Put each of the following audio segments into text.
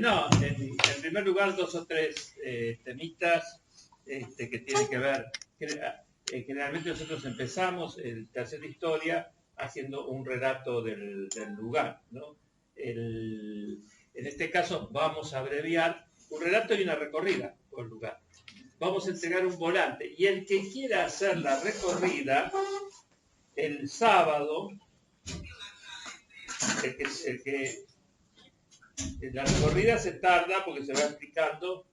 No, en primer lugar, dos o tres temitas que tienen que ver. Generalmente nosotros empezamos el taller de historia haciendo un relato del lugar, ¿no? En este caso vamos a abreviar un relato y una recorrida por el lugar. Vamos a entregar un volante y el que quiera hacer la recorrida el sábado, la recorrida se tarda porque se va explicando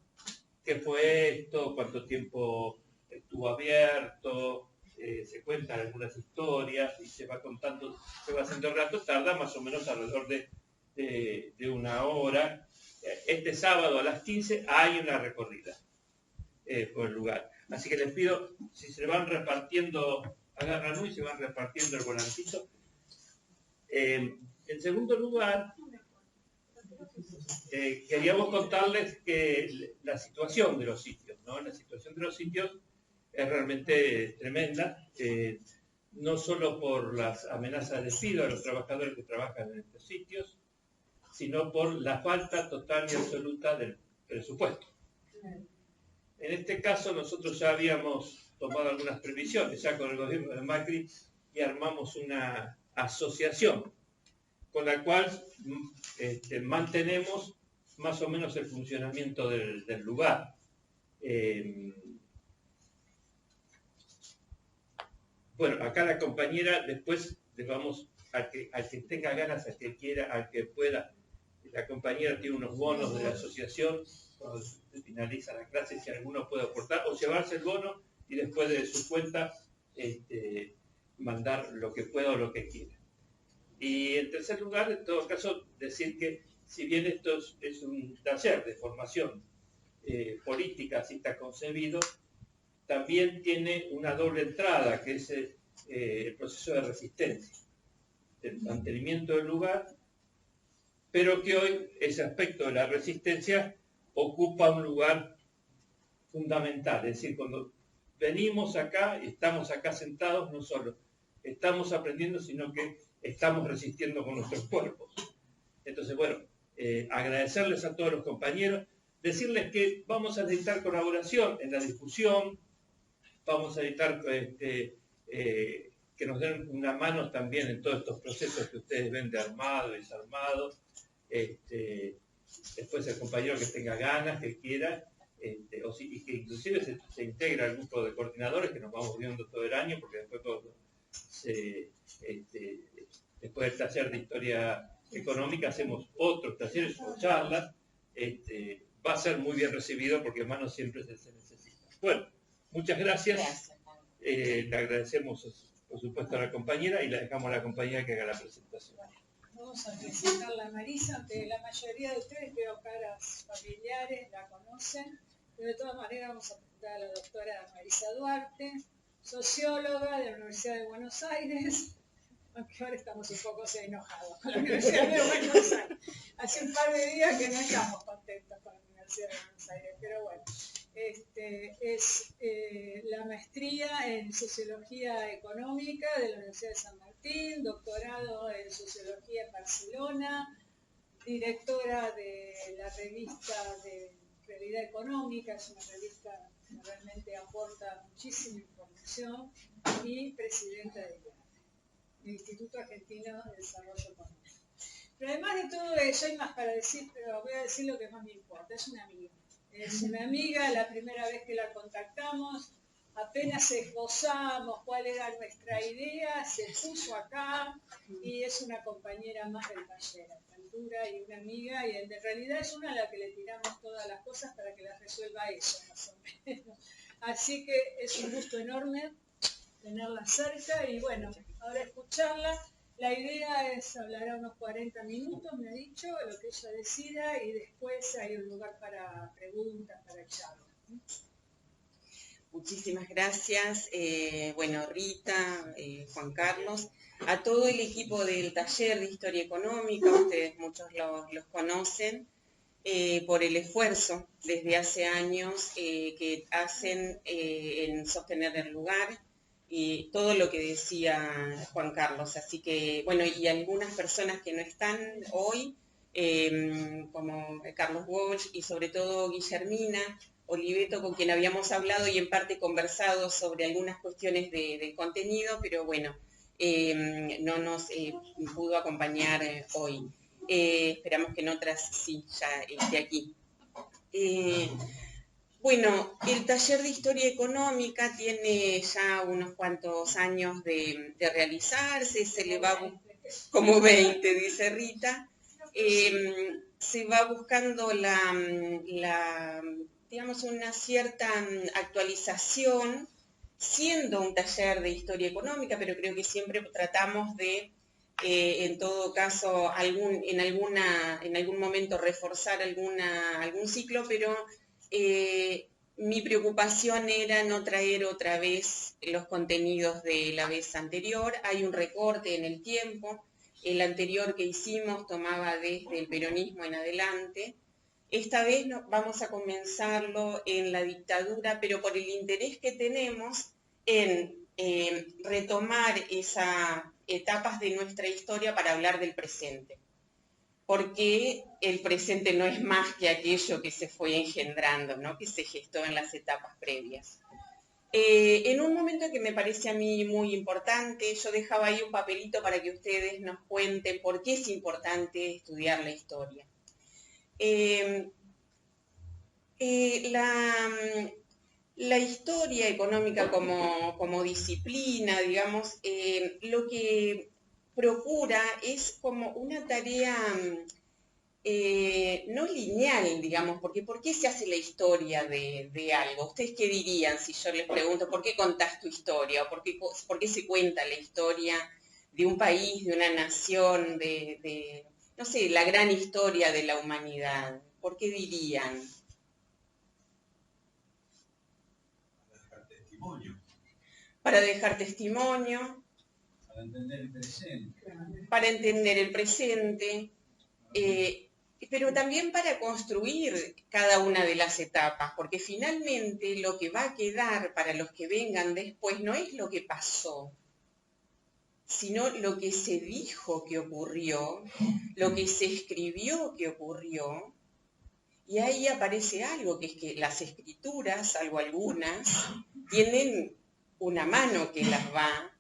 qué fue esto, cuánto tiempo estuvo abierto, se cuentan algunas historias y se va contando, se va haciendo el relato, tarda más o menos alrededor de una hora. Este sábado a las 15 hay una recorrida por el lugar. Así que les pido, si se van repartiendo, agarran uno y se van repartiendo el volantito. En segundo lugar, queríamos contarles que la situación de los sitios, ¿no? La situación de los sitios es realmente tremenda, no solo por las amenazas de despido a los trabajadores que trabajan en estos sitios, sino por la falta total y absoluta del presupuesto. En este caso nosotros ya habíamos tomado algunas previsiones, ya con el gobierno de Macri, y armamos una asociación con la cual mantenemos más o menos el funcionamiento del lugar. Bueno, acá la compañera, después les vamos al que tenga ganas, al que quiera, al que pueda. La compañera tiene unos bonos de la asociación, cuando finaliza la clase, si alguno puede aportar, o llevarse el bono y después de su cuenta mandar lo que pueda o lo que quiera. Y en tercer lugar, en todo caso, decir que si bien esto es un taller de formación política, así está concebido, también tiene una doble entrada, que es el proceso de resistencia, del mantenimiento del lugar, pero que hoy ese aspecto de la resistencia ocupa un lugar fundamental. Es decir, cuando venimos acá, estamos acá sentados, no solo estamos aprendiendo, sino que estamos resistiendo con nuestros cuerpos. Entonces, bueno, agradecerles a todos los compañeros, decirles que vamos a necesitar colaboración en la discusión, vamos a necesitar que nos den una mano también en todos estos procesos que ustedes ven de armado y desarmado. Después el compañero que tenga ganas, que quiera, y que inclusive se integra al grupo de coordinadores que nos vamos viendo todo el año, porque después después del taller de historia económica hacemos otros talleres o charlas, va a ser muy bien recibido porque manos siempre se necesita. Bueno, muchas gracias. Le agradecemos por supuesto a la compañera y la dejamos a la compañera que haga la presentación. Vamos a presentarla a Marisa, aunque la mayoría de ustedes veo caras familiares, la conocen, pero de todas maneras vamos a presentar a la doctora Marisa Duarte, socióloga de la Universidad de Buenos Aires, aunque ahora estamos un poco enojados con la Universidad de Buenos Aires. Hace un par de días que no estamos contentos con la Universidad de Buenos Aires, pero bueno. Es la maestría en Sociología Económica de la Universidad de San Martín, doctorado en Sociología en Barcelona, directora de la revista de Realidad Económica, es una revista que realmente aporta muchísima información, y presidenta del Instituto Argentino de Desarrollo Económico. Pero además de todo eso, hay más para decir, pero voy a decir lo que más me importa, es una amiga. Es una amiga, la primera vez que la contactamos, apenas esbozamos cuál era nuestra idea, se puso acá y es una compañera más del taller, a esta altura, y una amiga, y en realidad es una a la que le tiramos todas las cosas para que las resuelva ella, más o menos. Así que es un gusto enorme tenerla cerca y bueno, ahora escucharla. La idea es hablar a unos 40 minutos, me ha dicho, lo que ella decida, y después hay un lugar para preguntas, para charlas. Muchísimas gracias. Bueno, Rita, Juan Carlos, a todo el equipo del taller de Historia Económica, ustedes muchos los conocen, por el esfuerzo desde hace años que hacen en sostener el lugar, y todo lo que decía Juan Carlos. Así que, bueno, y algunas personas que no están hoy, como Carlos Walsh y sobre todo Guillermina Oliveto, con quien habíamos hablado y en parte conversado sobre algunas cuestiones de contenido, pero bueno, no nos pudo acompañar hoy. Esperamos que en otras sí, ya esté aquí. Bueno, el taller de Historia Económica tiene ya unos cuantos años de realizarse, se le va como 20, dice Rita. Se va buscando digamos, una cierta actualización, siendo un taller de Historia Económica, pero creo que siempre tratamos de, en todo caso, en algún momento reforzar algún ciclo, pero mi preocupación era no traer otra vez los contenidos de la vez anterior. Hay un recorte en el tiempo. El anterior que hicimos tomaba desde el peronismo en adelante. Esta vez vamos a comenzarlo en la dictadura, pero por el interés que tenemos en retomar esas etapas de nuestra historia para hablar del presente. Porque el presente no es más que aquello que se fue engendrando, ¿no? Que se gestó en las etapas previas. En un momento que me parece a mí muy importante, yo dejaba ahí un papelito para que ustedes nos cuenten por qué es importante estudiar la historia. La historia económica como disciplina, digamos, lo que procura es como una tarea no lineal, digamos, porque ¿por qué se hace la historia de algo? ¿Ustedes qué dirían si yo les pregunto por qué contás tu historia? ¿O por qué se cuenta la historia de un país, de una nación, no sé, la gran historia de la humanidad? ¿Por qué dirían? Para dejar testimonio. Para entender el presente. Para entender el presente. Pero también para construir cada una de las etapas, porque finalmente lo que va a quedar para los que vengan después no es lo que pasó, sino lo que se dijo que ocurrió, lo que se escribió que ocurrió, y ahí aparece algo, que es que las escrituras, salvo algunas, tienen una mano que las va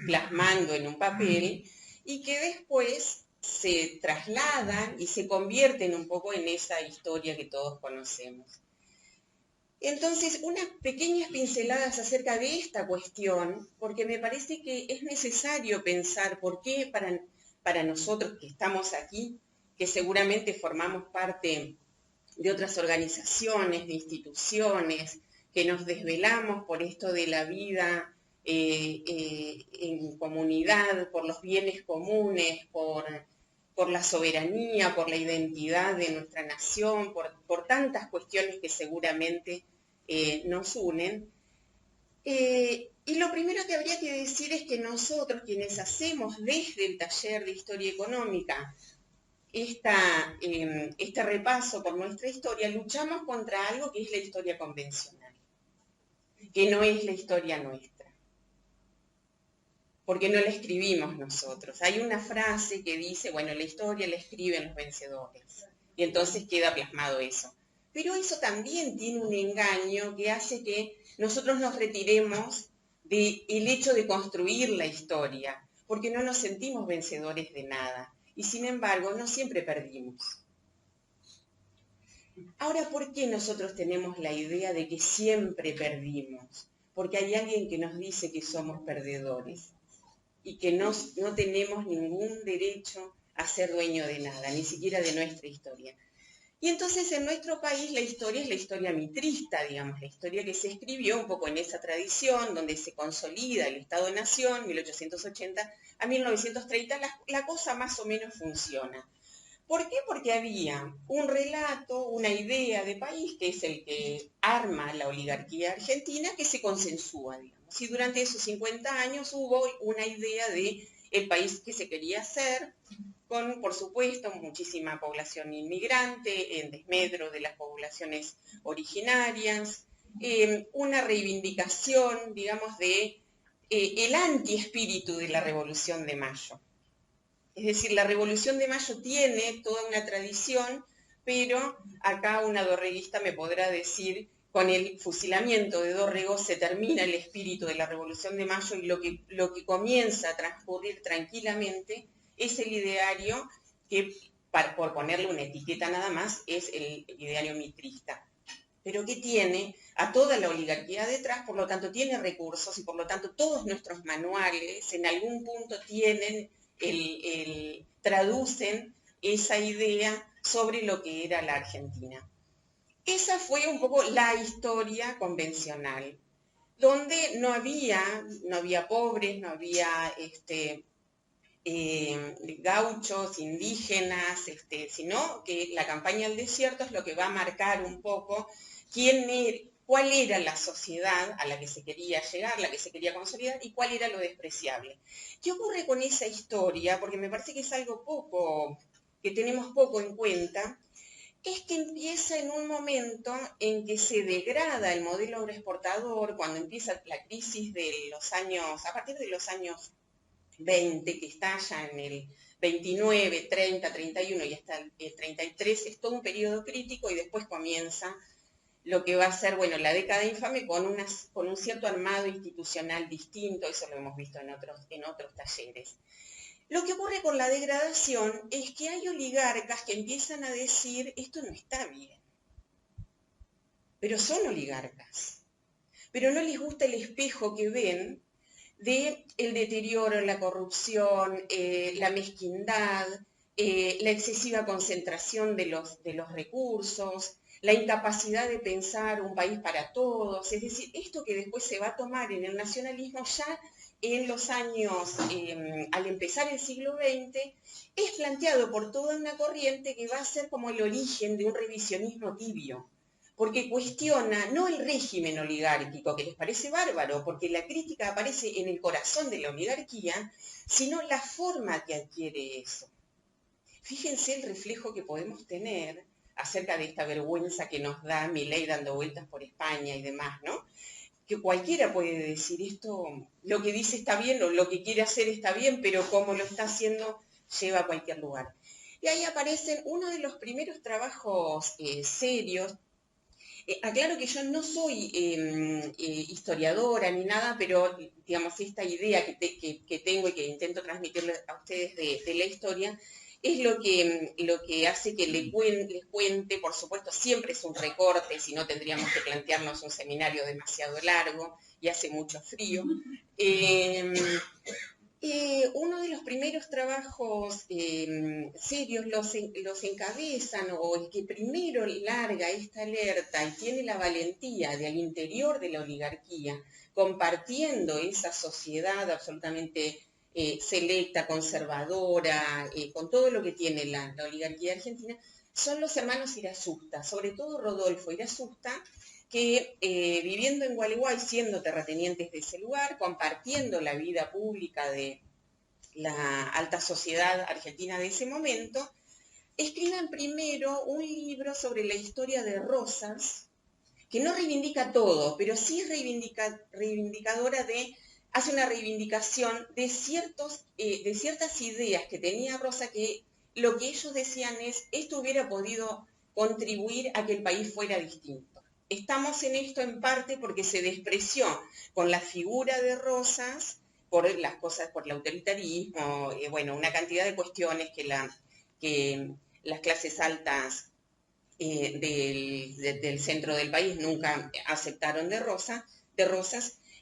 plasmando en un papel y que después se trasladan y se convierten un poco en esa historia que todos conocemos. Entonces, unas pequeñas pinceladas acerca de esta cuestión, porque me parece que es necesario pensar por qué para nosotros que estamos aquí, que seguramente formamos parte de otras organizaciones, de instituciones, que nos desvelamos por esto de la vida en comunidad, por los bienes comunes, por la soberanía, por la identidad de nuestra nación, por tantas cuestiones que seguramente nos unen. Y lo primero que habría que decir es que nosotros, quienes hacemos desde el taller de Historia Económica este repaso por nuestra historia, luchamos contra algo que es la historia convencional, que no es la historia nuestra, porque no la escribimos nosotros. Hay una frase que dice, bueno, la historia la escriben los vencedores, y entonces queda plasmado eso. Pero eso también tiene un engaño que hace que nosotros nos retiremos del hecho de construir la historia, porque no nos sentimos vencedores de nada, y sin embargo no siempre perdimos. Ahora, ¿por qué nosotros tenemos la idea de que siempre perdimos? Porque hay alguien que nos dice que somos perdedores y que no tenemos ningún derecho a ser dueño de nada, ni siquiera de nuestra historia. Y entonces en nuestro país la historia es la historia mitrista, digamos, la historia que se escribió un poco en esa tradición, donde se consolida el Estado-Nación, 1880 a 1930, la cosa más o menos funciona. ¿Por qué? Porque había un relato, una idea de país, que es el que arma la oligarquía argentina, que se consensúa, digamos. Y durante esos 50 años hubo una idea de el país que se quería hacer, con, por supuesto, muchísima población inmigrante, en desmedro de las poblaciones originarias, una reivindicación, digamos, de el antiespíritu de la Revolución de Mayo. Es decir, la Revolución de Mayo tiene toda una tradición, pero acá una dorreguista me podrá decir, con el fusilamiento de Dorrego se termina el espíritu de la Revolución de Mayo y lo que comienza a transcurrir tranquilamente es el ideario que, por ponerle una etiqueta nada más, es el ideario mitrista. Pero que tiene a toda la oligarquía detrás, por lo tanto tiene recursos y por lo tanto todos nuestros manuales en algún punto tienen, traducen esa idea sobre lo que era la Argentina. Esa fue un poco la historia convencional, donde no había pobres, no había gauchos, indígenas, sino que la campaña del desierto es lo que va a marcar un poco cuál era la sociedad a la que se quería llegar, la que se quería consolidar y cuál era lo despreciable. ¿Qué ocurre con esa historia? Porque me parece que es algo que tenemos poco en cuenta, es que empieza en un momento en que se degrada el modelo agroexportador, cuando empieza la crisis a partir de los años 20, que estalla en el 29, 30, 31 y hasta el 33, es todo un periodo crítico y después comienza lo que va a ser, bueno, la década infame con un cierto armado institucional distinto, eso lo hemos visto en otros talleres. Lo que ocurre con la degradación es que hay oligarcas que empiezan a decir, esto no está bien, pero son oligarcas, pero no les gusta el espejo que ven de el deterioro, la corrupción, la mezquindad, la excesiva concentración de los recursos, la incapacidad de pensar un país para todos. Es decir, esto que después se va a tomar en el nacionalismo ya en los años, al empezar el siglo XX, es planteado por toda una corriente que va a ser como el origen de un revisionismo tibio, porque cuestiona no el régimen oligárquico, que les parece bárbaro, porque la crítica aparece en el corazón de la oligarquía, sino la forma que adquiere eso. Fíjense el reflejo que podemos tener acerca de esta vergüenza que nos da Milei dando vueltas por España y demás, ¿no? Que cualquiera puede decir esto, lo que dice está bien, o lo que quiere hacer está bien, pero como lo está haciendo, lleva a cualquier lugar. Y ahí aparecen uno de los primeros trabajos serios. Aclaro que yo no soy historiadora ni nada, pero digamos esta idea que tengo y que intento transmitirle a ustedes de la historia es lo que hace que les cuente, por supuesto, siempre es un recorte, si no tendríamos que plantearnos un seminario demasiado largo y hace mucho frío. Uno de los primeros trabajos serios los encabezan, o el que primero larga esta alerta y tiene la valentía de al interior de la oligarquía, compartiendo esa sociedad absolutamente selecta, conservadora, con todo lo que tiene la oligarquía argentina, son los hermanos Irazusta, sobre todo Rodolfo Irazusta, que viviendo en Gualeguay, siendo terratenientes de ese lugar, compartiendo la vida pública de la alta sociedad argentina de ese momento, escriben primero un libro sobre la historia de Rosas, que no reivindica todo, pero sí es reivindicadora hace una reivindicación de ciertas ideas que tenía Rosa, que lo que ellos decían es, esto hubiera podido contribuir a que el país fuera distinto. Estamos en esto en parte porque se despreció con la figura de Rosas por las cosas, por el autoritarismo, bueno, una cantidad de cuestiones que las clases altas del centro del país nunca aceptaron de Rosas.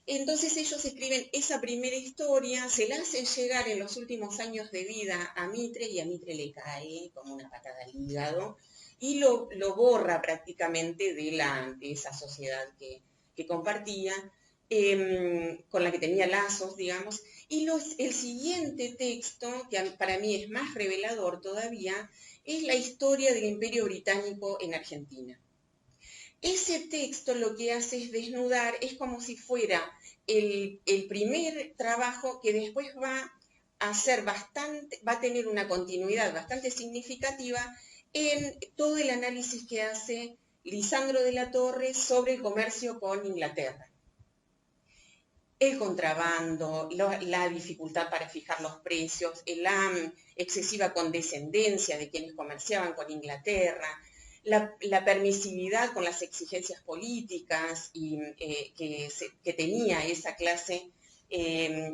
Entonces ellos escriben esa primera historia, se la hacen llegar en los últimos años de vida a Mitre, y a Mitre le cae como una patada al hígado, y lo borra prácticamente de esa sociedad que compartía, con la que tenía lazos, digamos. Y el siguiente texto, que para mí es más revelador todavía, es la historia del Imperio Británico en Argentina. Ese texto lo que hace es desnudar, es como si fuera el primer trabajo que después va a tener una continuidad bastante significativa en todo el análisis que hace Lisandro de la Torre sobre el comercio con Inglaterra. el contrabando, la dificultad para fijar los precios, la excesiva condescendencia de quienes comerciaban con Inglaterra, la permisividad con las exigencias políticas que tenía esa clase,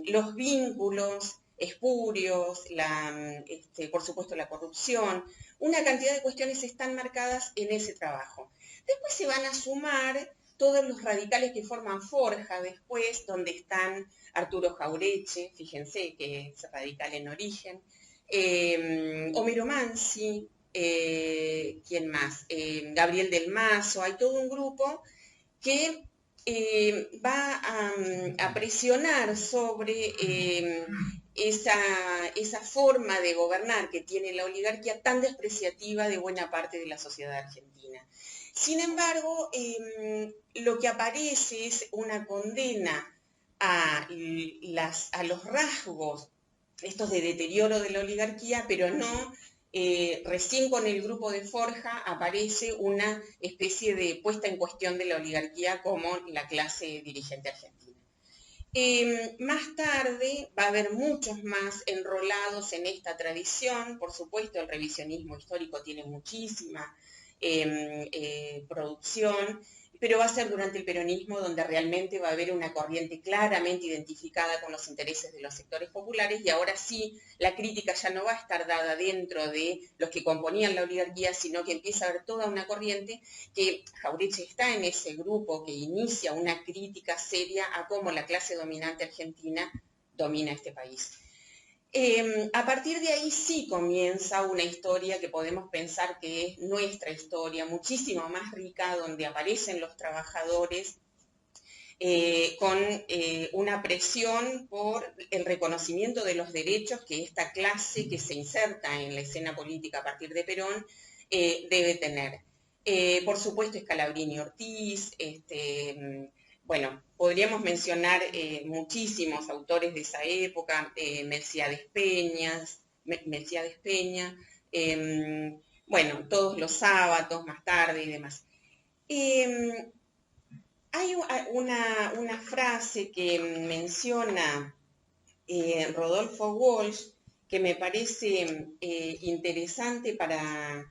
los vínculos espurios, por supuesto la corrupción, una cantidad de cuestiones están marcadas en ese trabajo. Después se van a sumar todos los radicales que forman Forja después, donde están Arturo Jauretche, fíjense que es radical en origen, Homero Mansi, ¿quién más? Gabriel del Mazo, hay todo un grupo que va a presionar sobre esa forma de gobernar que tiene la oligarquía tan despreciativa de buena parte de la sociedad argentina. Sin embargo, lo que aparece es una condena a los rasgos, estos de deterioro de la oligarquía, pero no, recién con el grupo de Forja aparece una especie de puesta en cuestión de la oligarquía como la clase dirigente argentina. Más tarde va a haber muchos más enrolados en esta tradición, por supuesto el revisionismo histórico tiene muchísima producción, pero va a ser durante el peronismo donde realmente va a haber una corriente claramente identificada con los intereses de los sectores populares y ahora sí la crítica ya no va a estar dada dentro de los que componían la oligarquía, sino que empieza a haber toda una corriente que Jauretche está en ese grupo que inicia una crítica seria a cómo la clase dominante argentina domina este país. A partir de ahí sí comienza una historia que podemos pensar que es nuestra historia, muchísimo más rica, donde aparecen los trabajadores con una presión por el reconocimiento de los derechos que esta clase que se inserta en la escena política a partir de Perón debe tener. Por supuesto, Scalabrini Ortiz, bueno, podríamos mencionar muchísimos autores de esa época, Melciades Peña, bueno, Todos los sábados, más tarde y demás. Hay una frase que menciona Rodolfo Walsh que me parece interesante para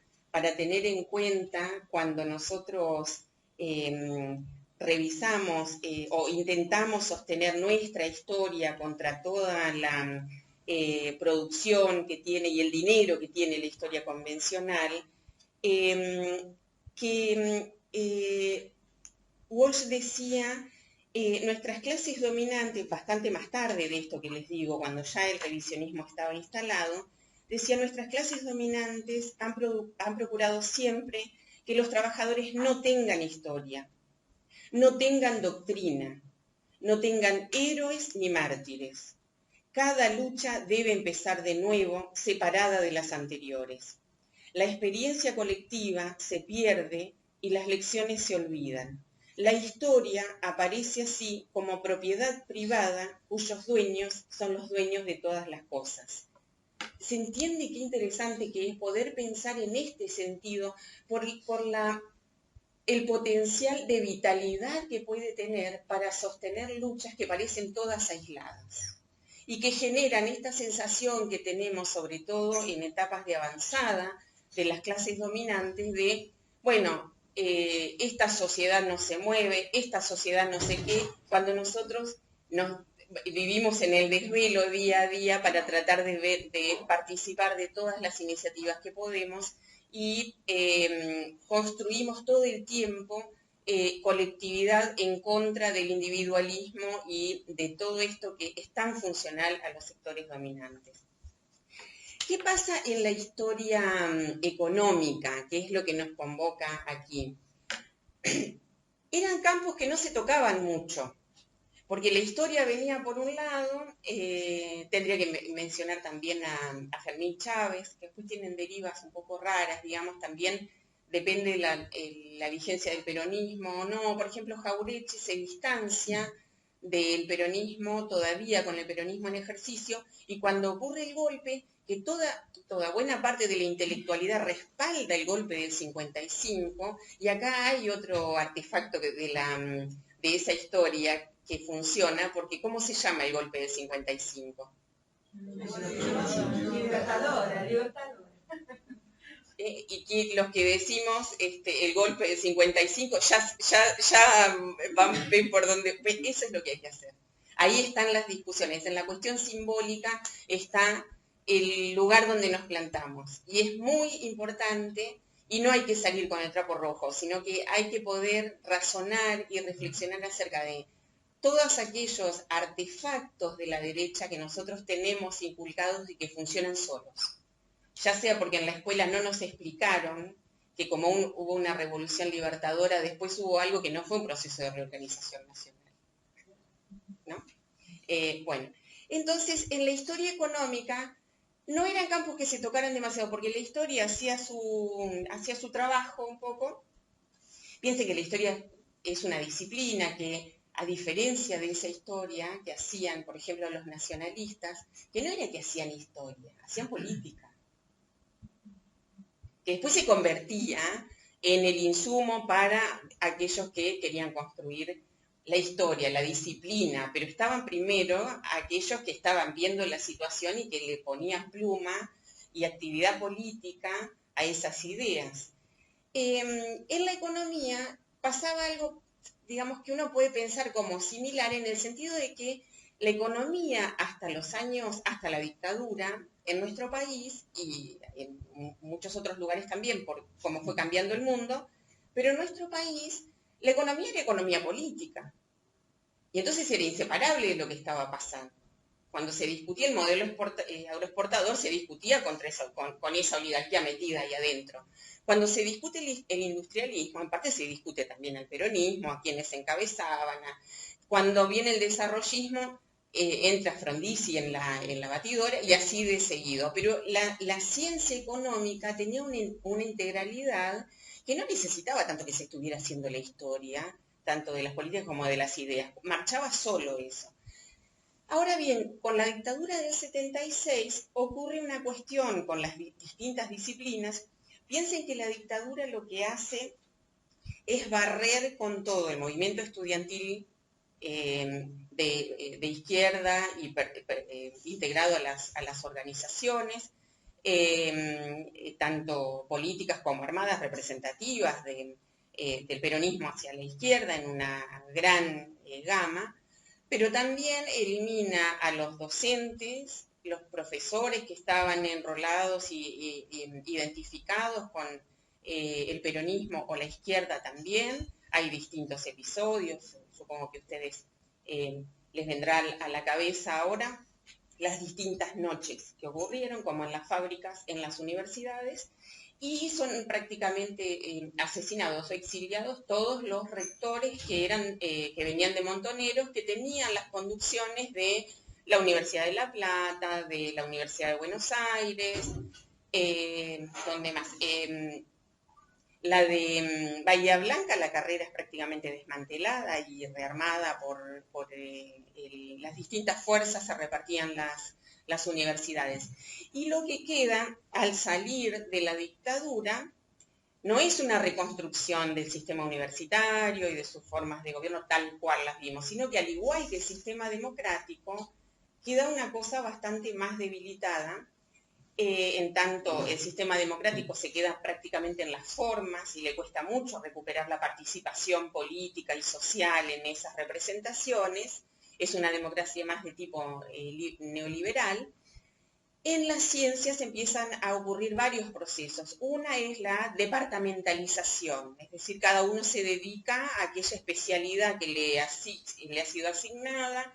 tener en cuenta cuando nosotros revisamos o intentamos sostener nuestra historia contra toda la producción que tiene y el dinero que tiene la historia convencional, Walsh decía, nuestras clases dominantes, bastante más tarde de esto que les digo, cuando ya el revisionismo estaba instalado, decía, nuestras clases dominantes han procurado siempre que los trabajadores no tengan historia, no tengan doctrina, no tengan héroes ni mártires. Cada lucha debe empezar de nuevo, separada de las anteriores. La experiencia colectiva se pierde y las lecciones se olvidan. La historia aparece así como propiedad privada cuyos dueños son los dueños de todas las cosas. ¿Se entiende qué interesante que es poder pensar en este sentido por el potencial de vitalidad que puede tener para sostener luchas que parecen todas aisladas y que generan esta sensación que tenemos sobre todo en etapas de avanzada de las clases dominantes de, bueno, esta sociedad no se mueve, esta sociedad no sé qué, cuando nosotros vivimos en el desvelo día a día para tratar de participar de todas las iniciativas que podemos y construimos todo el tiempo colectividad en contra del individualismo y de todo esto que es tan funcional a los sectores dominantes. ¿Qué pasa en la historia económica? ¿Qué es lo que nos convoca aquí? Eran campos que no se tocaban mucho, porque la historia venía por un lado, tendría que mencionar también a Fermín Chávez, que después tienen derivas un poco raras, digamos, también depende de la vigencia del peronismo o no. Por ejemplo, Jauretche se distancia del peronismo todavía con el peronismo en ejercicio, y cuando ocurre el golpe, que toda buena parte de la intelectualidad respalda el golpe del 55, y acá hay otro artefacto de de esa historia que funciona, porque ¿cómo se llama el golpe del 55? Libertadora. Y que los que decimos el golpe del 55, ya ven por dónde, eso es lo que hay que hacer. Ahí están las discusiones, en la cuestión simbólica está el lugar donde nos plantamos. Y es muy importante, y no hay que salir con el trapo rojo, sino que hay que poder razonar y reflexionar acerca de todos aquellos artefactos de la derecha que nosotros tenemos inculcados y que funcionan solos. Ya sea porque en la escuela no nos explicaron que como hubo una revolución libertadora, después hubo algo que no fue un proceso de reorganización nacional, ¿no? Bueno, entonces en la historia económica no eran campos que se tocaran demasiado, porque la historia hacía su trabajo un poco. Piensen que la historia es una disciplina que, a diferencia de esa historia que hacían, por ejemplo, los nacionalistas, que no era que hacían historia, hacían política, que después se convertía en el insumo para aquellos que querían construir la historia, la disciplina, pero estaban primero aquellos que estaban viendo la situación y que le ponían pluma y actividad política a esas ideas. En la economía pasaba algo, digamos, que uno puede pensar como similar en el sentido de que la economía hasta la dictadura en nuestro país y en muchos otros lugares también, por cómo fue cambiando el mundo, pero en nuestro país la economía era economía política. Y entonces era inseparable de lo que estaba pasando. Cuando se discutía el modelo agroexportador, se discutía con esa oligarquía metida ahí adentro. Cuando se discute el industrialismo, en parte se discute también el peronismo, a quienes encabezaban. Cuando viene el desarrollismo, entra Frondizi en la batidora y así de seguido. Pero la ciencia económica tenía una integralidad que no necesitaba tanto que se estuviera haciendo la historia, tanto de las políticas como de las ideas. Marchaba solo eso. Ahora bien, con la dictadura del 76 ocurre una cuestión con las distintas disciplinas. Piensen que la dictadura lo que hace es barrer con todo el movimiento estudiantil de izquierda y integrado a las organizaciones, tanto políticas como armadas representativas del peronismo hacia la izquierda en una gran gama, pero también elimina a los docentes, los profesores que estaban enrolados y identificados con el peronismo o la izquierda también. Hay distintos episodios, supongo que a ustedes les vendrá a la cabeza ahora las distintas noches que ocurrieron, como en las fábricas, en las universidades, y son prácticamente asesinados o exiliados todos los rectores que venían de Montoneros, que tenían las conducciones de la Universidad de La Plata, de la Universidad de Buenos Aires, ¿dónde más? La de Bahía Blanca, la carrera es prácticamente desmantelada y rearmada por las distintas fuerzas, se repartían las universidades. Y lo que queda al salir de la dictadura no es una reconstrucción del sistema universitario y de sus formas de gobierno tal cual las vimos, sino que al igual que el sistema democrático, queda una cosa bastante más debilitada, en tanto el sistema democrático se queda prácticamente en las formas y le cuesta mucho recuperar la participación política y social en esas representaciones. Es una democracia más de tipo neoliberal. En las ciencias empiezan a ocurrir varios procesos. Una es la departamentalización, es decir, cada uno se dedica a aquella especialidad que le ha sido asignada.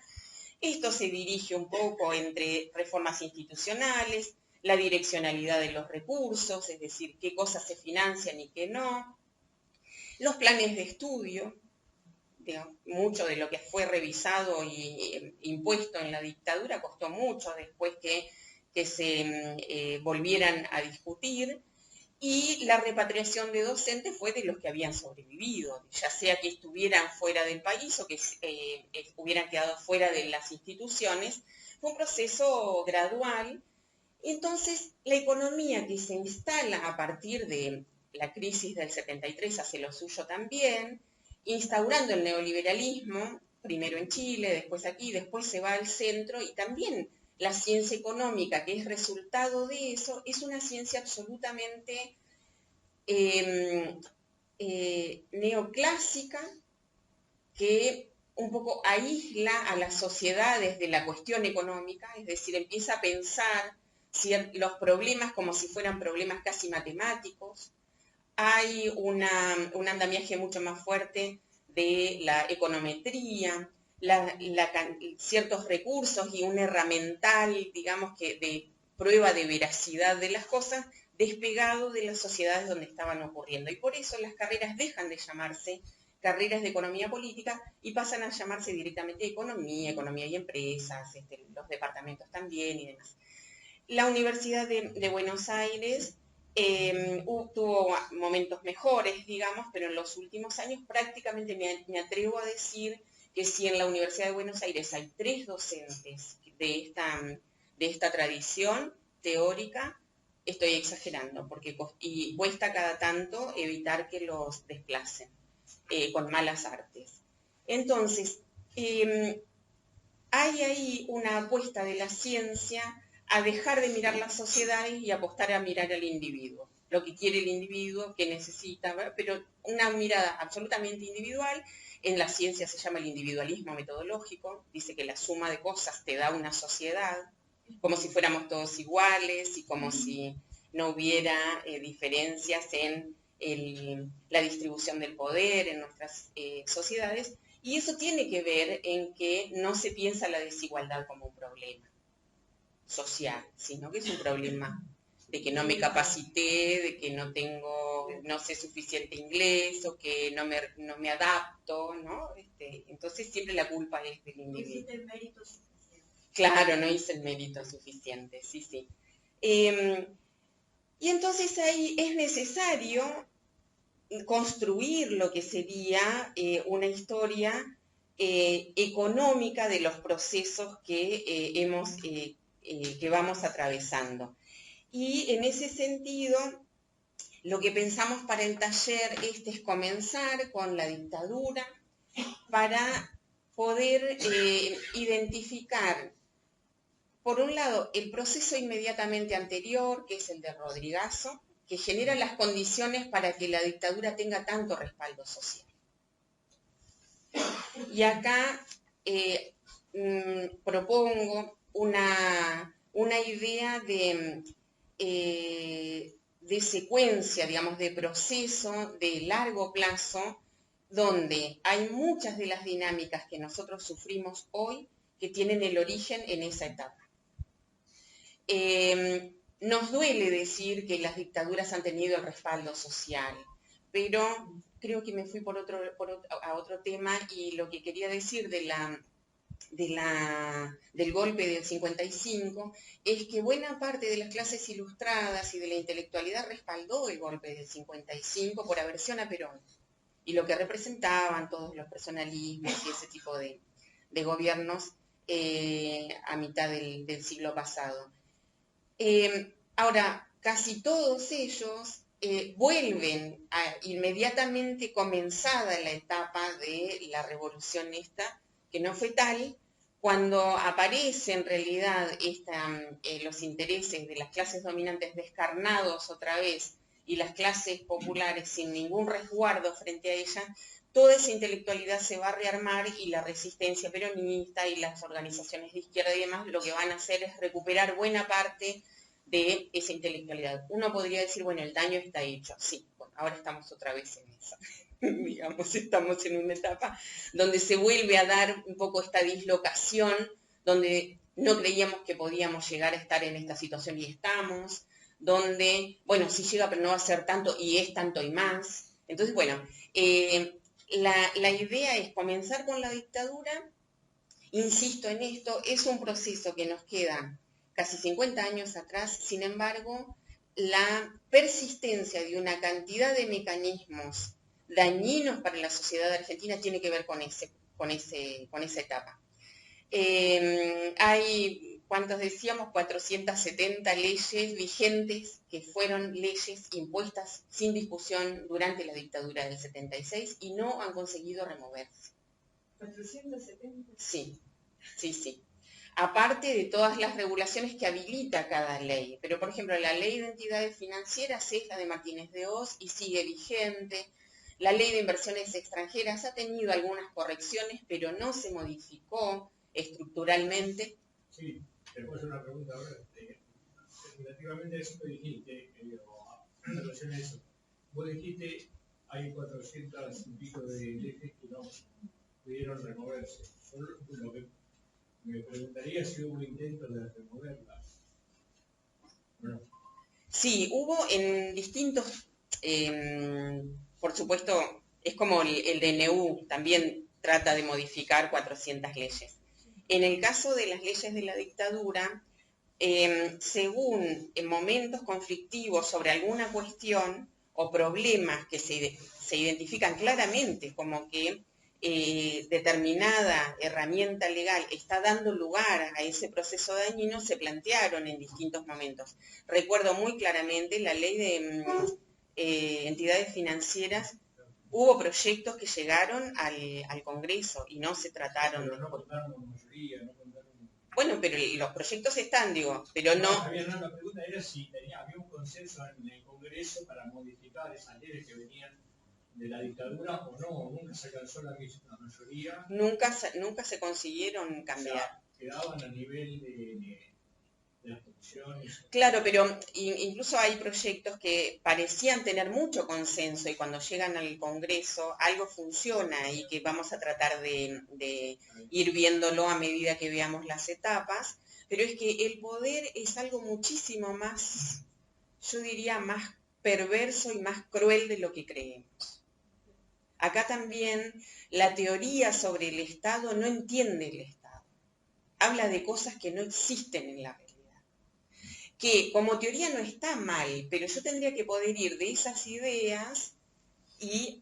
Esto se dirige un poco entre reformas institucionales, la direccionalidad de los recursos, es decir, qué cosas se financian y qué no, los planes de estudio, mucho de lo que fue revisado y impuesto en la dictadura costó mucho después que se volvieran a discutir, y la repatriación de docentes fue de los que habían sobrevivido, ya sea que estuvieran fuera del país o que hubieran quedado fuera de las instituciones. Fue un proceso gradual. Entonces, la economía que se instala a partir de la crisis del 73 hace lo suyo también, instaurando el neoliberalismo, primero en Chile, después aquí, después se va al centro, y también la ciencia económica, que es resultado de eso, es una ciencia absolutamente neoclásica, que un poco aísla a las sociedades de la cuestión económica, es decir, empieza a pensar los problemas como si fueran problemas casi matemáticos. Hay un andamiaje mucho más fuerte de la econometría, ciertos recursos y un herramental, digamos, que de prueba de veracidad de las cosas, despegado de las sociedades donde estaban ocurriendo. Y por eso las carreras dejan de llamarse carreras de economía política y pasan a llamarse directamente economía y empresas, los departamentos también y demás. La Universidad de Buenos Aires tuvo momentos mejores, digamos, pero en los últimos años prácticamente me atrevo a decir que si en la Universidad de Buenos Aires hay 3 docentes de esta tradición teórica, estoy exagerando, porque cuesta cada tanto evitar que los desplacen con malas artes. Entonces, hay ahí una apuesta de la ciencia a dejar de mirar las sociedades y apostar a mirar al individuo, lo que quiere el individuo, que necesita, ¿verdad? Pero una mirada absolutamente individual. En la ciencia se llama el individualismo metodológico, dice que la suma de cosas te da una sociedad, como si fuéramos todos iguales y como si no hubiera diferencias en la distribución del poder en nuestras sociedades, y eso tiene que ver en que no se piensa la desigualdad como un problema social, sino que es un problema de que no me capacité, de que no sé suficiente inglés o que no me adapto, ¿no? Entonces siempre la culpa es del individuo. No hiciste el mérito suficiente. Claro, no hice el mérito suficiente, sí. Y entonces ahí es necesario construir lo que sería una historia económica de los procesos que que vamos atravesando. Y en ese sentido, lo que pensamos para el taller es comenzar con la dictadura para poder identificar, por un lado, el proceso inmediatamente anterior, que es el de Rodrigazo, que genera las condiciones para que la dictadura tenga tanto respaldo social. Y acá propongo una idea de secuencia, digamos, de proceso de largo plazo, donde hay muchas de las dinámicas que nosotros sufrimos hoy que tienen el origen en esa etapa. Nos duele decir que las dictaduras han tenido el respaldo social, pero creo que me fui a otro tema, y lo que quería decir del golpe del 55 es que buena parte de las clases ilustradas y de la intelectualidad respaldó el golpe del 55 por aversión a Perón y lo que representaban todos los personalismos y ese tipo de gobiernos a mitad del siglo pasado. Ahora, casi todos ellos vuelven a inmediatamente comenzada la etapa de la revolución esta, que no fue tal, cuando aparece en realidad los intereses de las clases dominantes descarnados otra vez y las clases populares sin ningún resguardo frente a ella, toda esa intelectualidad se va a rearmar y la resistencia peronista y las organizaciones de izquierda y demás lo que van a hacer es recuperar buena parte de esa intelectualidad. Uno podría decir, bueno, el daño está hecho. Sí, bueno, ahora estamos otra vez en esa. Digamos, estamos en una etapa donde se vuelve a dar un poco esta dislocación, donde no creíamos que podíamos llegar a estar en esta situación y estamos, donde, bueno, sí llega, pero no va a ser tanto y es tanto y más. Entonces, bueno, la idea es comenzar con la dictadura. Insisto en esto, es un proceso que nos queda casi 50 años atrás, sin embargo, la persistencia de una cantidad de mecanismos dañinos para la sociedad argentina tiene que ver con esa etapa. Hay ¿cuántos decíamos? 470 leyes vigentes que fueron leyes impuestas sin discusión durante la dictadura del 76 y no han conseguido removerse. 470. Sí, sí, sí. Aparte de todas las regulaciones que habilita cada ley. Pero, por ejemplo, la ley de entidades financieras es la de Martínez de Hoz y sigue vigente. La ley de inversiones extranjeras ha tenido algunas correcciones, pero no se modificó estructuralmente. Sí, te puedo hacer una pregunta ahora. Relativamente a eso que dijiste, en relación a eso. Vos dijiste, hay 400 y pico de leyes que no pudieron removerse. Solo lo que me preguntaría si hubo intentos de removerlas. Bueno. Sí, hubo en distintos, por supuesto, es como el DNU, también trata de modificar 400 leyes. En el caso de las leyes de la dictadura, según en momentos conflictivos sobre alguna cuestión o problemas que se identifican claramente como que determinada herramienta legal está dando lugar a ese proceso dañino, se plantearon en distintos momentos. Recuerdo muy claramente la ley de entidades financieras. Hubo proyectos que llegaron al Congreso y no se trataron. Pero no contaron con mayoría, no contaron. Bueno, pero los proyectos están, digo, pero no. La pregunta era si había un consenso en el Congreso para modificar esas leyes que venían de la dictadura o no, nunca se alcanzó la mayoría. Nunca se consiguieron cambiar. O sea, quedaban a nivel de las comisiones. Claro, pero incluso hay proyectos que parecían tener mucho consenso y cuando llegan al Congreso algo funciona y que vamos a tratar de ir viéndolo a medida que veamos las etapas, pero es que el poder es algo muchísimo más, yo diría, más perverso y más cruel de lo que creemos. Acá también la teoría sobre el Estado no entiende el Estado. Habla de cosas que no existen en la realidad. Que como teoría no está mal, pero yo tendría que poder ir de esas ideas y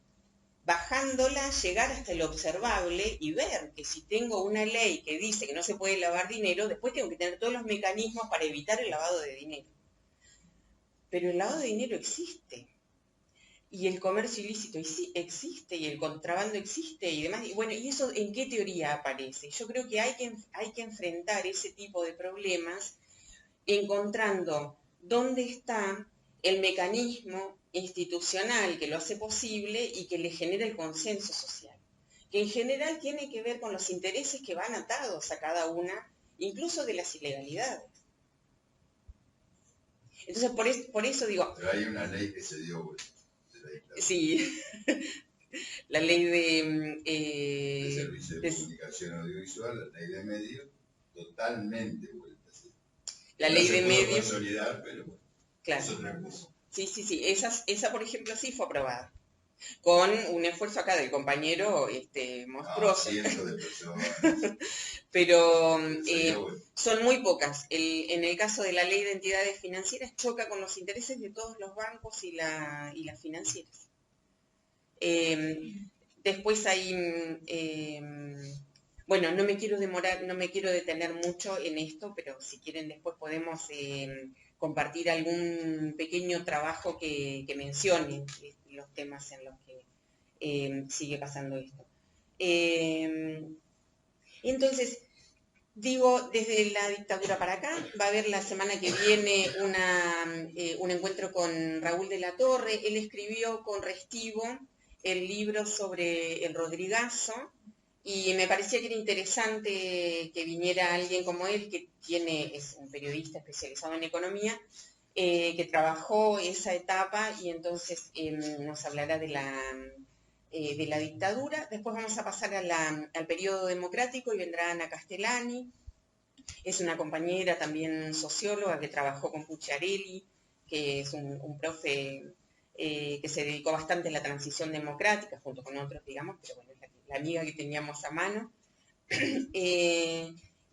bajándolas, llegar hasta el observable y ver que si tengo una ley que dice que no se puede lavar dinero, después tengo que tener todos los mecanismos para evitar el lavado de dinero. Pero el lavado de dinero existe. Y el comercio ilícito existe, y el contrabando existe, y demás. Y bueno, ¿y eso en qué teoría aparece? Yo creo que hay que enfrentar ese tipo de problemas encontrando dónde está el mecanismo institucional que lo hace posible y que le genera el consenso social, que en general tiene que ver con los intereses que van atados a cada una, incluso de las ilegalidades. Entonces, por eso digo... Pero hay una ley que se dio vuelta. Sí, la ley de servicio de comunicación audiovisual, la ley de medios, totalmente vuelta. ¿Sí? La ley de medios. Consolidar, pero bueno, claro. Es otra cosa. Sí. Esa, por ejemplo, sí fue aprobada. Con un esfuerzo acá del compañero monstruoso. Cientos de personas. Pero son muy pocas. En el caso de la ley de entidades financieras choca con los intereses de todos los bancos y las financieras. Después hay, bueno, no me quiero detener mucho en esto, pero si quieren después podemos compartir algún pequeño trabajo que mencione los temas en los que sigue pasando esto. Entonces, digo, desde la dictadura para acá, va a haber la semana que viene un encuentro con Raúl de la Torre. Él escribió con Restivo el libro sobre el Rodrigazo, y me parecía que era interesante que viniera alguien como él, que es un periodista especializado en economía, que trabajó esa etapa y entonces nos hablará de la dictadura. Después vamos a pasar al periodo democrático y vendrá Ana Castellani. Es una compañera también socióloga que trabajó con Pucciarelli, que es un profe que se dedicó bastante a la transición democrática, junto con otros, digamos, pero bueno, es la amiga que teníamos a mano.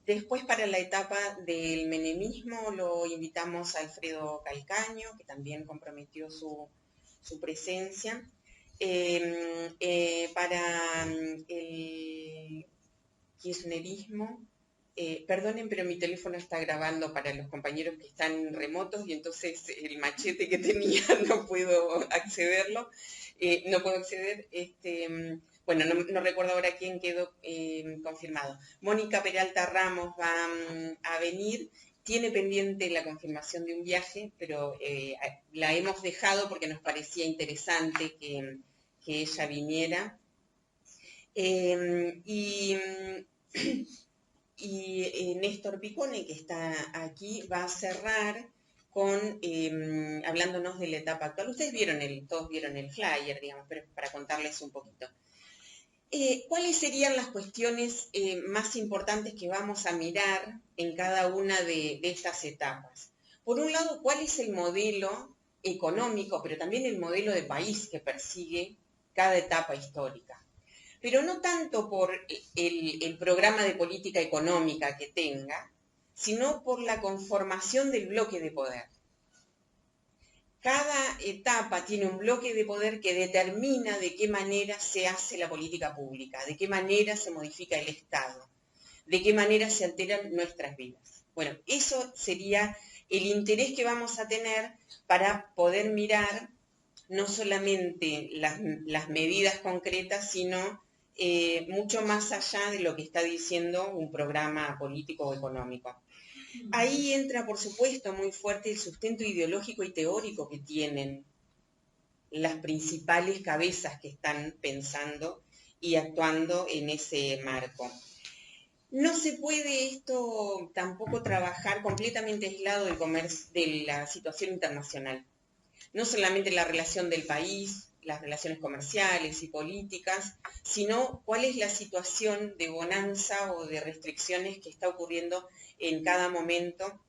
Después, para la etapa del menemismo, lo invitamos a Alfredo Calcaño, que también comprometió su presencia. Para el kirchnerismo, Perdonen, pero mi teléfono está grabando para los compañeros que están remotos y entonces el machete que tenía no puedo accederlo, no puedo acceder. Bueno, no recuerdo ahora quién quedó confirmado. Mónica Peralta Ramos va a venir. Tiene pendiente la confirmación de un viaje, pero la hemos dejado porque nos parecía interesante que ella viniera. Y Néstor Picone, que está aquí, va a cerrar con hablándonos de la etapa actual. Ustedes todos vieron el flyer, digamos, pero para contarles un poquito. ¿Cuáles serían las cuestiones más importantes que vamos a mirar en cada una de estas etapas? Por un lado, ¿cuál es el modelo económico, pero también el modelo de país que persigue cada etapa histórica? Pero no tanto por el programa de política económica que tenga, sino por la conformación del bloque de poder. Cada etapa tiene un bloque de poder que determina de qué manera se hace la política pública, de qué manera se modifica el Estado, de qué manera se alteran nuestras vidas. Bueno, eso sería el interés que vamos a tener para poder mirar no solamente las medidas concretas, sino mucho más allá de lo que está diciendo un programa político o económico. Ahí entra, por supuesto, muy fuerte el sustento ideológico y teórico que tienen las principales cabezas que están pensando y actuando en ese marco. No se puede esto tampoco trabajar completamente aislado de la situación internacional. No solamente la relación del país, las relaciones comerciales y políticas, sino cuál es la situación de bonanza o de restricciones que está ocurriendo en cada momento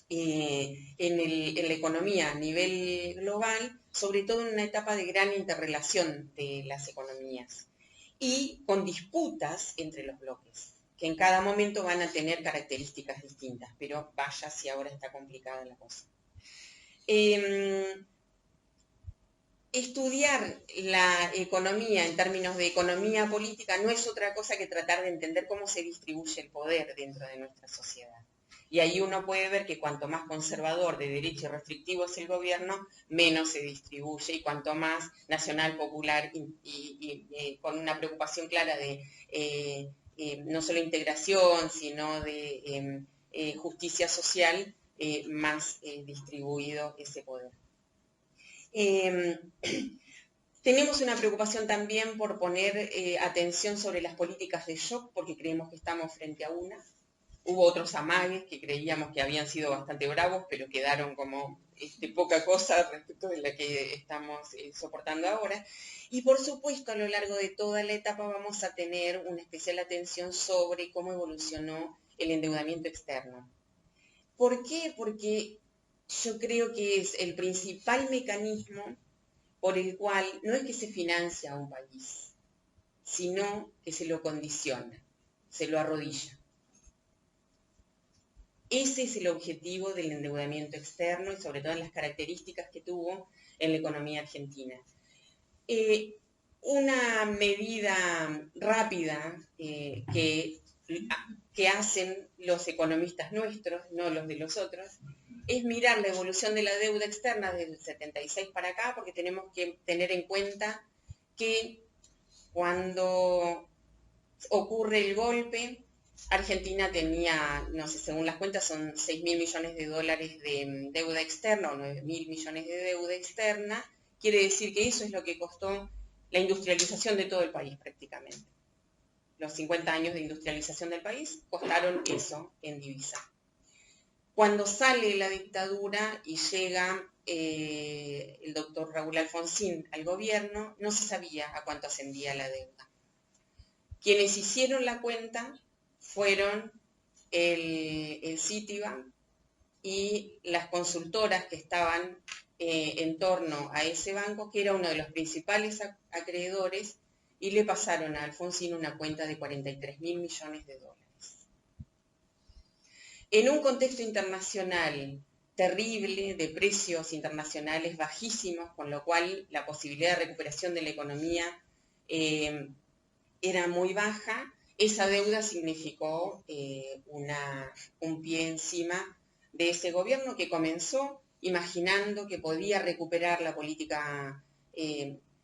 en la economía a nivel global, sobre todo en una etapa de gran interrelación de las economías y con disputas entre los bloques, que en cada momento van a tener características distintas, pero vaya si ahora está complicada la cosa. Estudiar la economía en términos de economía política no es otra cosa que tratar de entender cómo se distribuye el poder dentro de nuestra sociedad. Y ahí uno puede ver que cuanto más conservador, de derecha y restrictivo es el gobierno, menos se distribuye, y cuanto más nacional, popular y con una preocupación clara de no solo integración, sino de justicia social, más distribuido ese poder. Tenemos una preocupación también por poner atención sobre las políticas de shock, porque creemos que estamos frente a una. Hubo otros amagues que creíamos que habían sido bastante bravos, pero quedaron como poca cosa respecto de la que estamos soportando ahora. Y por supuesto, a lo largo de toda la etapa vamos a tener una especial atención sobre cómo evolucionó el endeudamiento externo. ¿Por qué? Porque yo creo que es el principal mecanismo por el cual no es que se financia a un país, sino que se lo condiciona, se lo arrodilla. Ese es el objetivo del endeudamiento externo y sobre todo en las características que tuvo en la economía argentina. Una medida rápida que hacen los economistas nuestros, no los de los otros, es mirar la evolución de la deuda externa desde el 76 para acá, porque tenemos que tener en cuenta que cuando ocurre el golpe, Argentina tenía, no sé, según las cuentas son 6.000 millones de dólares de deuda externa o 9.000 millones de deuda externa. Quiere decir que eso es lo que costó la industrialización de todo el país prácticamente. Los 50 años de industrialización del país costaron eso en divisa. Cuando sale la dictadura y llega el doctor Raúl Alfonsín al gobierno, no se sabía a cuánto ascendía la deuda. Quienes hicieron la cuenta fueron el Citibank y las consultoras que estaban en torno a ese banco, que era uno de los principales acreedores, y le pasaron a Alfonsín una cuenta de 43.000 millones de dólares. En un contexto internacional terrible, de precios internacionales bajísimos, con lo cual la posibilidad de recuperación de la economía era muy baja, esa deuda significó un pie encima de ese gobierno que comenzó imaginando que podía recuperar la política,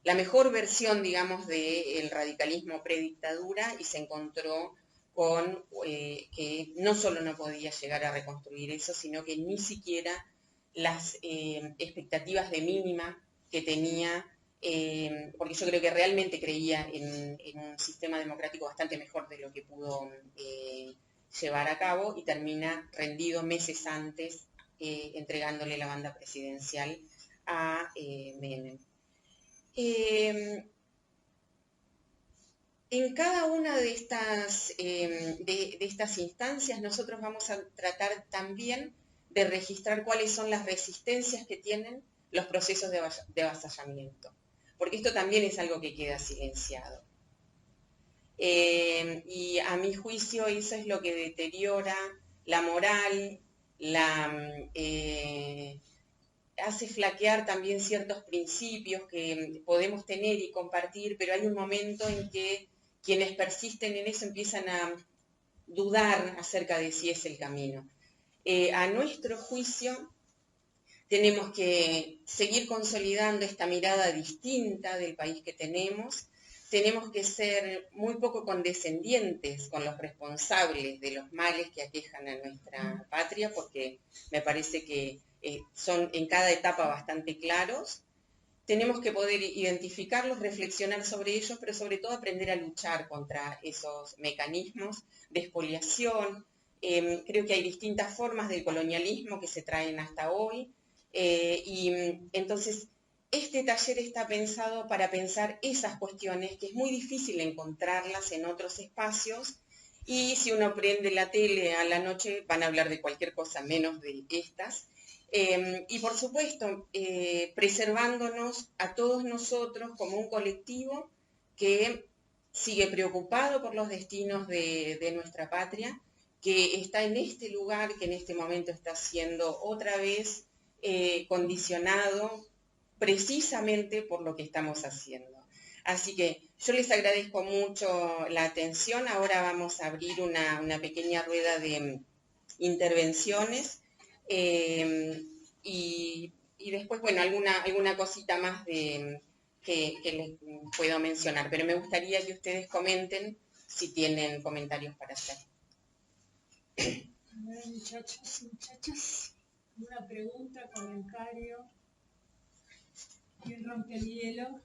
la mejor versión, digamos, del radicalismo predictadura, y se encontró con que no solo no podía llegar a reconstruir eso, sino que ni siquiera las expectativas de mínima que tenía, porque yo creo que realmente creía en un sistema democrático bastante mejor de lo que pudo llevar a cabo, y termina rendido meses antes, entregándole la banda presidencial a Menem. En cada una de estas instancias nosotros vamos a tratar también de registrar cuáles son las resistencias que tienen los procesos de avasallamiento, porque esto también es algo que queda silenciado. Y a mi juicio eso es lo que deteriora la moral, hace flaquear también ciertos principios que podemos tener y compartir, pero hay un momento en que quienes persisten en eso empiezan a dudar acerca de si es el camino. A nuestro juicio, tenemos que seguir consolidando esta mirada distinta del país que tenemos que ser muy poco condescendientes con los responsables de los males que aquejan a nuestra patria, porque me parece que son en cada etapa bastante claros. Tenemos que poder identificarlos, reflexionar sobre ellos, pero sobre todo aprender a luchar contra esos mecanismos de expoliación. Creo que hay distintas formas del colonialismo que se traen hasta hoy, y entonces este taller está pensado para pensar esas cuestiones, que es muy difícil encontrarlas en otros espacios, y si uno prende la tele a la noche van a hablar de cualquier cosa menos de estas. Y por supuesto, preservándonos a todos nosotros como un colectivo que sigue preocupado por los destinos de nuestra patria, que está en este lugar, que en este momento está siendo otra vez condicionado precisamente por lo que estamos haciendo. Así que yo les agradezco mucho la atención. Ahora vamos a abrir una pequeña rueda de intervenciones, y después, bueno, alguna cosita más que les puedo mencionar, pero me gustaría que ustedes comenten si tienen comentarios para hacer. A ver, muchachos y muchachas, una pregunta, comentario. ¿Quién rompe el hielo?